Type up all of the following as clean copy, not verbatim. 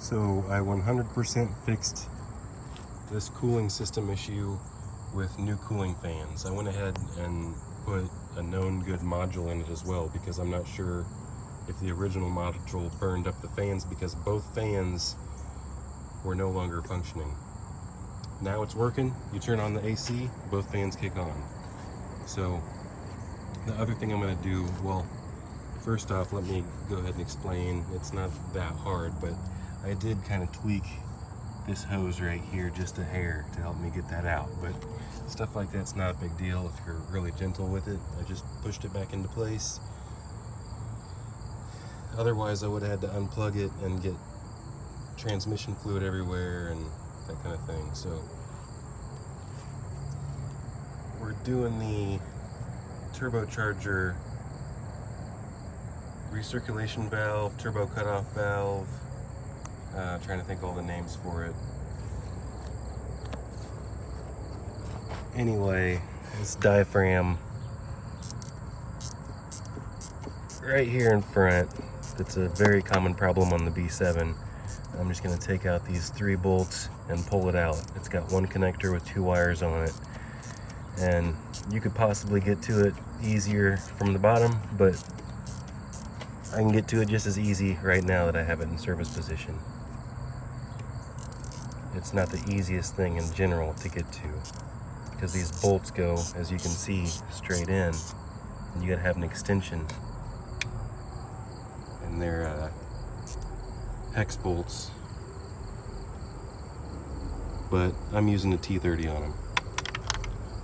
So I 100% fixed this cooling system issue with new cooling fans. I went ahead and put a known good module in it as well, because I'm not sure if the original module burned up the fans, because both fans were no longer functioning. Now it's working. You turn on the AC, both fans kick on. So the other thing I'm going to do, well, first off, let me go ahead and explain. It's not that hard, but I did kind of tweak this hose right here just a hair to help me get that out. But stuff like that's not a big deal if you're really gentle with it. I just pushed it back into place. Otherwise, I would have had to unplug it and get transmission fluid everywhere and that kind of thing. So we're doing the turbocharger recirculation valve, turbo cutoff valve, trying to think all the names for it. Anyway, this diaphragm right here in front, it's a very common problem on the B7. I'm just going to take out these 3 bolts and pull it out. It's got one connector with 2 wires on it, and you could possibly get to it easier from the bottom, but I can get to it just as easy right now that I have it in service position. It's not the easiest thing in general to get to, because these bolts go, as you can see, straight in, and you gotta have an extension, and they're hex bolts, but I'm using a T30 on them.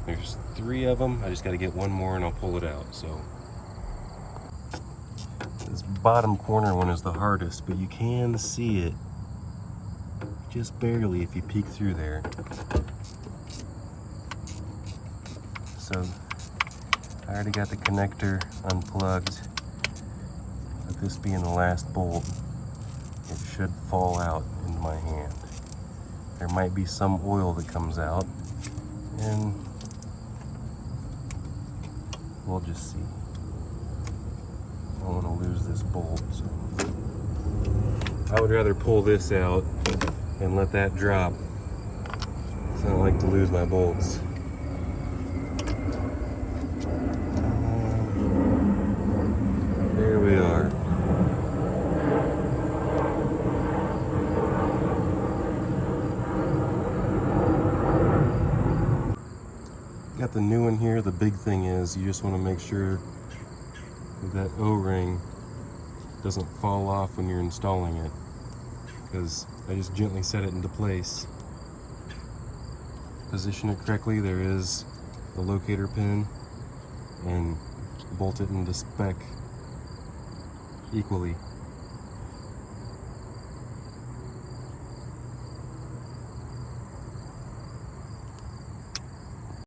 There's 3 of them. I just got to get one more and I'll pull it out. So this bottom corner one is the hardest, but you can see it just barely if you peek through there. So I already got the connector unplugged. With this being the last bolt, it should fall out into my hand. There might be some oil that comes out, and we'll just see. I don't want to lose this bolt, so I would rather pull this out and let that drop, because I don't like to lose my bolts. There we are. Got the new one here. The big thing is you just want to make sure that O-ring doesn't fall off when you're installing it, because I just gently set it into place. Position it correctly. There is the locator pin, and bolt it into spec equally.